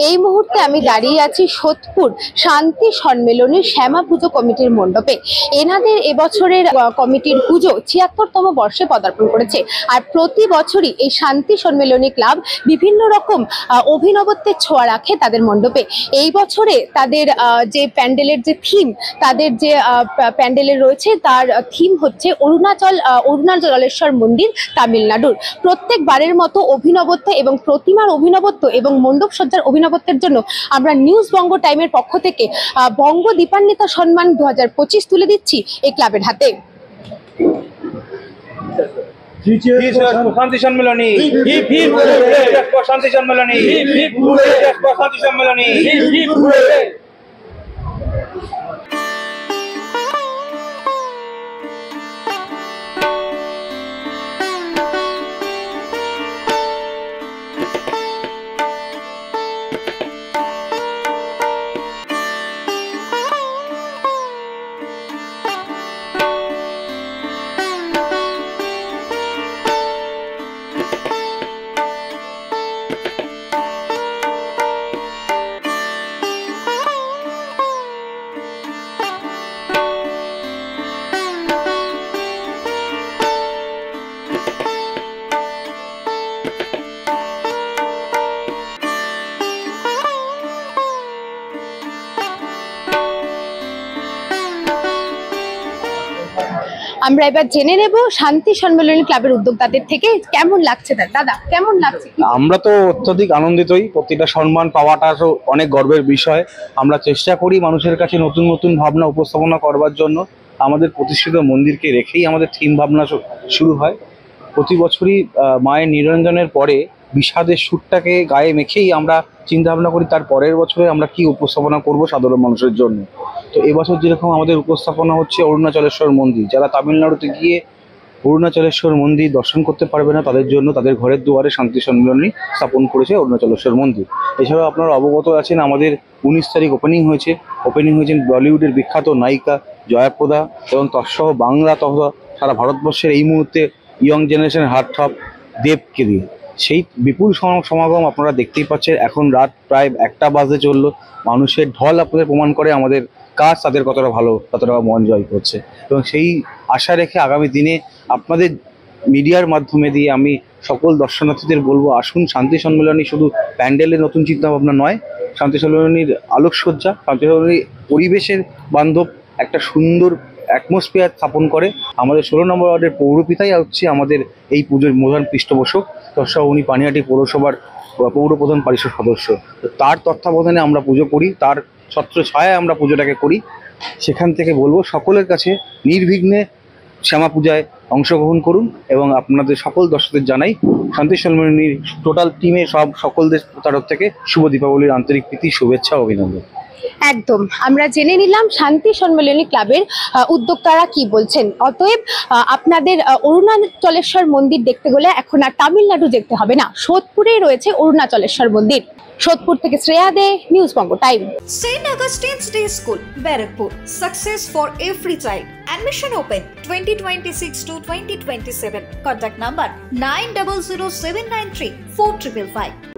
এই মুহূর্তে আমি দাঁড়িয়ে আছি সোদপুর শান্তি সম্মেলনের শ্যামা পুজো কমিটির মণ্ডপে। এনাদের এবছরের কমিটির পুজো ৭৬তম বর্ষে পদার্পণ করেছে। আর প্রতি বছরই এই শান্তি সম্মেলনী ক্লাব বিভিন্ন রকম অভিনবত্বের ছোঁয়া রাখে তাদের মণ্ডপে। এই বছরে তাদের যে প্যান্ডেলের যে থিম, তাদের যে প্যান্ডেলের রয়েছে তার থিম হচ্ছে অরুণাচলেশ্বর মন্দির, তামিলনাড়ুর। প্রত্যেকবারের মতো অভিনবত্ব এবং প্রতিমার অভিনবত্ব এবং মণ্ডপ সজ্জার অভিনবত্বের জন্য আমরা নিউজ বঙ্গ টাইমের পক্ষ থেকে বঙ্গ দীপান্বিতা সম্মান 2025 তুলে দিচ্ছি এই ক্লাবের হাতে। শান্তি সম্মেলনী, শান্তি সম্মেলনী, শান্তি সম্মেলনী। আমরা এবার জেনে নেব শান্তি সম্মেলনী ক্লাবের উদ্যোক্তাদের থেকে কেমন লাগছে। দাদা কেমন লাগছে? আমরা তো অত্যধিক আনন্দিতই। প্রতিটা সম্মান পাওয়াটা তো অনেক গর্বের বিষয়। আমরা চেষ্টা করি মানুষের কাছে নতুন নতুন ভাবনা উপস্থাপনা করবার জন্য। আমাদের প্রতিষ্ঠিত মন্দিরকে রেখেই আমাদের থিম ভাবনা শুরু হয়। প্রতি বছরই মায়ের নিরঞ্জনের পরে বিষাদের সুরটাকে গায়ে মেখেই আমরা চিন্তা ভাবনা করি তার পরের বছরে আমরা কি উপস্থাপনা করব সাধারণ মানুষের জন্য। তো এবছর যেরকম আমাদের উপস্থাপনা হচ্ছে অরুণাচলেশ্বর মন্দির। যারা তামিলনাড়ুতে গিয়ে অরুণাচলেশ্বর মন্দির দর্শন করতে পারবে না তাদের জন্য তাদের ঘরের দুয়ারে শান্তি সম্মেলনী স্থাপন করেছে অরুণাচলেশ্বর মন্দির। এছাড়াও আপনারা অবগত আছেন আমাদের 19 তারিখ ওপেনিং হয়েছেন বলিউডের বিখ্যাত নায়িকা জয়াপ্রদা এবং তৎসহ বাংলা তথা সারা ভারতবর্ষের এই মুহূর্তে ইয়ং জেনারেশনের হার্টথ্রব দেবকে দিয়ে। সেই বিপুল সমাগম আপনারা দেখতেই পাচ্ছেন। এখন রাত প্রায় 1টা বাজতে চললো। মানুষের ঢল আপনাদের প্রমাণ করে আমাদের কাজ তাদের কতটা ভালো, কতটা মন জয় করছে। এবং সেই আশা রেখে আগামী দিনে আপনাদের মিডিয়ার মাধ্যমে দিয়ে আমি সকল দর্শনার্থীদের বলবো, আসুন শান্তি সম্মেলনী শুধু প্যান্ডেলের নতুন চিন্তাভাবনা নয়, শান্তি সম্মেলনীর আলোকসজ্জা, শান্তি সম্মেলনী পরিবেশের বান্ধব একটা সুন্দর অ্যাটমসফিয়ার স্থাপন করে। আমাদের 16 নম্বর ওয়ার্ডের পৌরপিতাই হচ্ছে আমাদের এই পুজোর প্রধান পৃষ্ঠপোষক। তৎসহ উনি পানিহাটি পৌরসভার পৌরপ্রধান পরিষদ সদস্য। তার তত্ত্বাবধানে আমরা পুজো করি, তার ছত্রছায়ায় আমরা পুজোটাকে করি। সেখান থেকে বলবো সকলের কাছে নির্বিঘ্নে শ্যামা পূজায় অংশগ্রহণ করুন এবং আপনাদের সকল দর্শকদের জানাই শান্তি সম্মেলনীর টোটাল টিমের সকলদের তরফ থেকে শুভ দীপাবলির আন্তরিক প্রীতি, শুভেচ্ছা, অভিনন্দন। একদম আমরা জেনে নিলাম শান্তি সম্মেলনী ক্লাবের উদ্যোক্তারা কি বলছেন। অতএব আপনাদের অরুণাচলেশ্বর মন্দির দেখতে গেলে এখন আর তামিলনাড়ু দেখতে হবে না, সোদপুরেই রয়েছে অরুণাচলেশ্বর মন্দির। সোদপুর থেকে শ্রেয়া দে, news Banga time. St. Augustine's Day School, Barakpur. Success for every child. Admission open 2026 to 2027. Contact number 900793 4555.